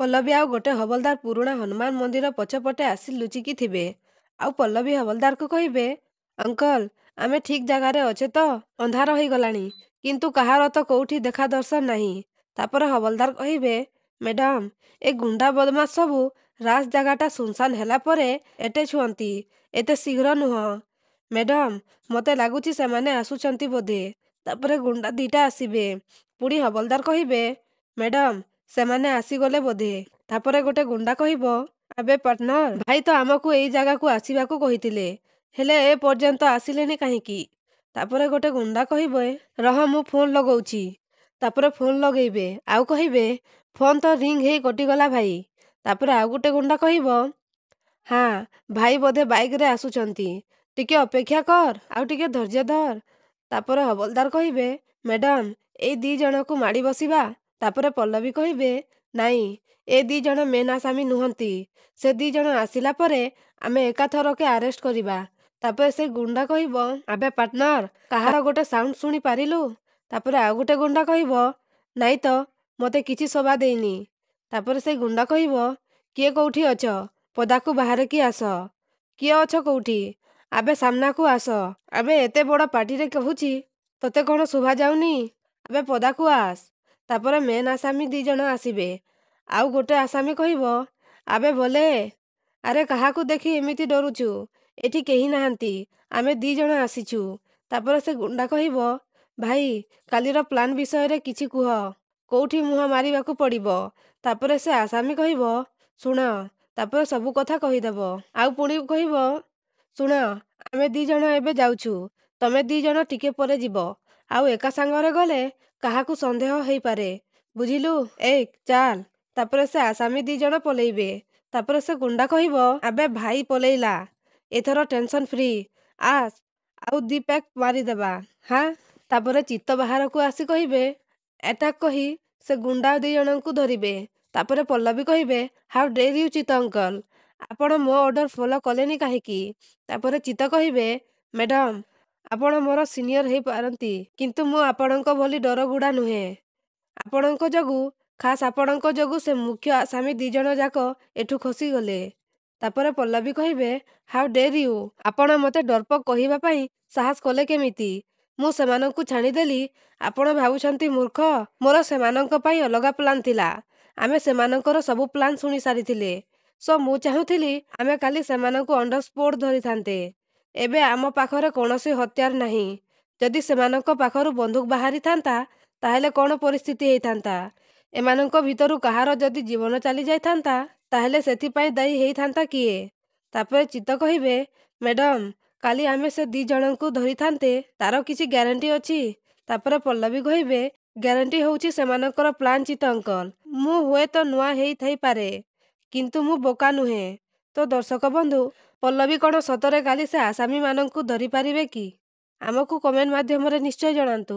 ପଲ୍ଲବୀ ଆଉ ଗୋଟେ ହବଲଦାର ପୁରୁଣା ହନୁମାନ ମନ୍ଦିର ପଛପଟେ ଆସି ଲୁଚିକି ଥିବେ। ଆଉ ପଲ୍ଲବୀ ହବଲଦାରକୁ କହିବେ, ଅଙ୍କଲ, ଆମେ ଠିକ୍ ଜାଗାରେ ଅଛେ ତ? ଅନ୍ଧାର ହୋଇଗଲାଣି, କିନ୍ତୁ କାହାର ତ କୋଉଠି ଦେଖା ଦର୍ଶନ ନାହିଁ। ତାପରେ ହବଲଦାର କହିବେ, ମ୍ୟାଡାମ, ଏ ଗୁଣ୍ଡା ବଦମାସ ସବୁ ରାଜ ଜାଗାଟା ସୁନସାନ ହେଲା ପରେ ଏଟେ ଛୁଅନ୍ତି। ଏତେ ଶୀଘ୍ର ନୁହଁ। ମ୍ୟାଡାମ, ମତେ ଲାଗୁଛି ସେମାନେ ଆସୁଛନ୍ତି ବୋଧେ। ତାପରେ ଗୁଣ୍ଡା ଦିଟା ଆସିବେ। ପୁଣି ହବଲଦାର କହିବେ, ମ୍ୟାଡାମ, ସେମାନେ ଆସିଗଲେ ବୋଧେ। ତାପରେ ଗୋଟେ ଗୁଣ୍ଡା କହିବ, ଆବେ ପାର୍ଟନର, ଭାଇ ତ ଆମକୁ ଏଇ ଜାଗାକୁ ଆସିବାକୁ କହିଥିଲେ, ହେଲେ ଏ ପର୍ଯ୍ୟନ୍ତ ଆସିଲେନି କାହିଁକି? ତାପରେ ଗୋଟେ ଗୁଣ୍ଡା କହିବେ, ରହ ମୁଁ ଫୋନ ଲଗଉଛି। ତାପରେ ଫୋନ ଲଗେଇବେ ଆଉ କହିବେ, ଫୋନ ତ ରିଙ୍ଗ ହେଇ କଟିଗଲା ଭାଇ। ତାପରେ ଆଉ ଗୋଟେ ଗୁଣ୍ଡା କହିବ, ହାଁ, ଭାଇ ବୋଧେ ବାଇକରେ ଆସୁଛନ୍ତି। ଟିକେ ଅପେକ୍ଷା କର, ଆଉ ଟିକେ ଧୈର୍ଯ୍ୟ ଧର। ତାପରେ ହବଲଦାର କହିବେ, ମ୍ୟାଡାମ, ଏଇ 2 ଜଣକୁ ମାଡ଼ି ବସିବା। ତାପରେ ପଲ୍ଲବୀ କହିବେ, ନାଇଁ, ଏ 2 ଜଣ ମେନ୍ ଆସାମୀ ନୁହନ୍ତି। ସେ 2 ଜଣ ଆସିଲା ପରେ ଆମେ ଏକାଥରକେ ଆରେଷ୍ଟ କରିବା। ତାପରେ ସେ ଗୁଣ୍ଡା କହିବ, ଆବେ ପାର୍ଟନର, କାହାର ଗୋଟେ ସାଉଣ୍ଡ ଶୁଣି ପାରିଲୁ? ତାପରେ ଆଉ ଗୋଟେ ଗୁଣ୍ଡା କହିବ, ନାଇଁ ତ, ମତେ କିଛି ଶୋଭା ଦେଇନି। ତାପରେ ସେ ଗୁଣ୍ଡା କହିବ, କିଏ କୋଉଠି ଅଛ? ପଦାକୁ ବାହାରିକି ଆସ। କିଏ ଅଛ କୋଉଠି? ଆବେ ସାମ୍ନାକୁ ଆସ। ଆବେ ଏତେ ବଡ଼ ପାଟିରେ କହୁଛି, ତତେ କ'ଣ ଶୁଭା ଯାଉନି? ଆବେ ପଦାକୁ ଆସ। ତାପରେ ମେନ୍ ଆସାମୀ 2 ଜଣ ଆସିବେ। ଆଉ ଗୋଟେ ଆସାମୀ କହିବ, ଆବେ ବୋଲେ, ଆରେ କାହାକୁ ଦେଖି ଏମିତି ଡରୁଛୁ? ଏଠି କେହି ନାହାନ୍ତି, ଆମେ 2 ଜଣ ଆସିଛୁ। ତାପରେ ସେ ଗୁଣ୍ଡା କହିବ, ଭାଇ, କାଲିର ପ୍ଲାନ୍ ବିଷୟରେ କିଛି କୁହ। କୋଉଠି ମୁହଁ ମାରିବାକୁ ପଡ଼ିବ? ତାପରେ ସେ ଆସାମୀ କହିବ, ଶୁଣ। ତାପରେ ସବୁ କଥା କହିଦେବ। ଆଉ ପୁଣି କହିବ, ଶୁଣ, ଆମେ 2 ଜଣ ଏବେ ଯାଉଛୁ। ତମେ 2 ଜଣ ଟିକେ ପରେ ଯିବ। ଆଉ ଏକା ସାଙ୍ଗରେ ଗଲେ କାହାକୁ ସନ୍ଦେହ ହେଇପାରେ, ବୁଝିଲୁ? ଚାଲ। ତାପରେ ସେ ଆସାମୀ 2 ଜଣ ପଲେଇବେ। ତାପରେ ସେ ଗୁଣ୍ଡା କହିବ, ଆବେ ଭାଇ ପଲେଇଲା, ଏଥର ଟେନସନ ଫ୍ରି। ଆସ, ଆଉ 2 ପ୍ୟାକ୍ ମାରିଦେବା। ହାଁ? ତାପରେ ଚିତ୍ତ ବାହାରକୁ ଆସି କହିବେ, ଆଟାକ୍ କହି ସେ ଗୁଣ୍ଡା 2 ଜଣଙ୍କୁ ଧରିବେ। ତାପରେ ପଲ୍ଲବୀ କହିବେ, ହାଉ ଡେର୍ ୟୁ ଚିତ୍ତ ଅଙ୍କଲ, ଆପଣ ମୋ ଅର୍ଡର ଫଲୋ କଲେନି କାହିଁକି? ତାପରେ ଚିତ୍ତ କହିବେ, ମ୍ୟାଡାମ, ଆପଣ ମୋର ସିନିୟର ହେଇପାରନ୍ତି, କିନ୍ତୁ ମୁଁ ଆପଣଙ୍କ ଭଳି ଡରଗୁଡ଼ା ନୁହେଁ। ଆପଣଙ୍କ ଯୋଗୁଁ, ଖାସ୍ ଆପଣଙ୍କ ଯୋଗୁଁ ସେ ମୁଖ୍ୟ ଆସାମୀ 2 ଜଣ ଯାକ ଏଠୁ ଖସିଗଲେ। ତାପରେ ପଲ୍ଲବୀ କହିବେ, ହାଉ ଡେର୍ ୟୁ, ଆପଣ ମତେ ଡରପୋକ କହିବା ପାଇଁ ସାହସ କଲେ କେମିତି? ମୁଁ ସେମାନଙ୍କୁ ଛାଣିଦେଲି, ଆପଣ ଭାବୁଛନ୍ତି ମୂର୍ଖ? ମୋର ସେମାନଙ୍କ ପାଇଁ ଅଲଗା ପ୍ଲାନ୍ ଥିଲା। ଆମେ ସେମାନଙ୍କର ସବୁ ପ୍ଲାନ୍ ଶୁଣି ସାରିଥିଲେ। ସୋ ମୁଁ ଚାହୁଁଥିଲି ଆମେ କାଲି ସେମାନଙ୍କୁ ଅନ୍ ସ୍ପୋଟ୍ ଧରିଥାନ୍ତେ। ଏବେ ଆମ ପାଖରେ କୌଣସି ହତିଆର ନାହିଁ। ଯଦି ସେମାନଙ୍କ ପାଖରୁ ବନ୍ଧୁକ ବାହାରିଥାନ୍ତା, ତାହେଲେ କ'ଣ ପରିସ୍ଥିତି ହେଇଥାନ୍ତା? ଏମାନଙ୍କ ଭିତରୁ କାହାର ଯଦି ଜୀବନ ଚାଲି ଯାଇଥାନ୍ତା, ତାହେଲେ ସେଥିପାଇଁ ଦାୟୀ ହେଇଥାନ୍ତା କିଏ? ତାପରେ ଚିତ୍ତ କହିବେ, ମ୍ୟାଡାମ, କାଲି ଆମେ ସେ 2 ଜଣଙ୍କୁ ଧରିଥାନ୍ତେ, ତାର କିଛି ଗ୍ୟାରେଣ୍ଟି ଅଛି? ତାପରେ ପଲ୍ଲବୀ କହିବେ, ଗ୍ୟାରେଣ୍ଟି ହେଉଛି ସେମାନଙ୍କର ପ୍ଲାନ୍ ଚିତ୍ତ ଅଙ୍କଲ। ମୁଁ ହୁଏତ ନୂଆ ହେଇଥାଇପାରେ, କିନ୍ତୁ ମୁଁ ବୋକା ନୁହେଁ। ତ ଦର୍ଶକ ବନ୍ଧୁ, ପଲ୍ଲବୀ କ'ଣ ସତରେ କାଲି ସେ ଆସାମୀମାନଙ୍କୁ ଧରିପାରିବେ କି? ଆମକୁ କମେଣ୍ଟ ମାଧ୍ୟମରେ ନିଶ୍ଚୟ ଜଣାନ୍ତୁ।